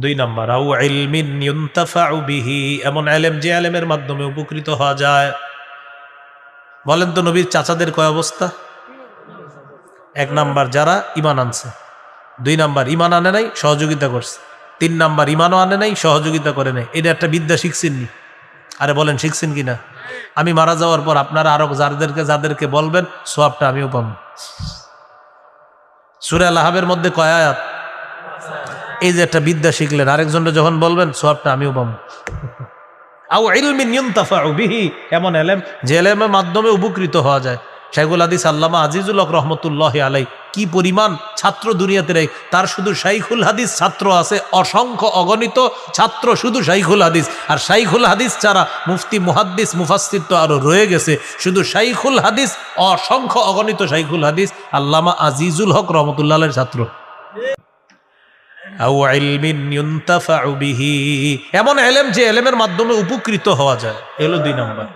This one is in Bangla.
দুই নাম্বার, আউ ইলমিন ইউনতাফাউ বিহি, এমন ইলম যে ইলমের মাধ্যমে উপকৃত হওয়া যায়। বলেন তো নবীর চাচাদের কয় অবস্থা? এক নাম্বার যারা ঈমান আনছে, দুই নাম্বার ঈমান আনে নাই সহযোগিতা করছে, তিন নাম্বার ঈমানও আনে নাই সহযোগিতা করে নাই। এটা একটা বিদ্যা শিখছেন নি? আরে বলেন শিখছেন কিনা? আমি মারা যাওয়ার পর আপনারা আরো যাদেরকে বলবেন সওয়াবটা আমিও পাবো। সূরা লাহাবের মধ্যে কয় আয়াত? এই যে একটা বিদ্যা শিখলেন, আরেকজনকে যখন বলবেন সওয়াবটা আমিও পাবো। আও ইলমিন ইউনতাফাউ বিহি, এমন ইলম যে ইলমের মাধ্যমে উপকৃত হওয়া যায়। শাইখুল হাদিস আল্লামা আজিজুল হক রহমতুল্লাহি আলাই কি পরিমাণ ছাত্র দুনিয়াতে নেই, তার শুধু শাইখুল হাদিস ছাত্র আছে অসংখ্য অগণিত ছাত্র, শুধু শাইখুল হাদিস। আর শাইখুল হাদিস ছাড়া মুফতি মুহাদ্দিস মুফাসসির তো আরো রয়ে গেছে, শুধু শাইখুল হাদিস অসংখ্য অগণিত শাইখুল হাদিস আল্লামা আজিজুল হক রহমতুল্লাহ আলাইহির ছাত্র। আও ইলমিন ইউনতাফাউ বিহি, এমন ইলম যে ইলমের মাধ্যমে উপকৃত হওয়া যায়, এলো দুই নাম্বার।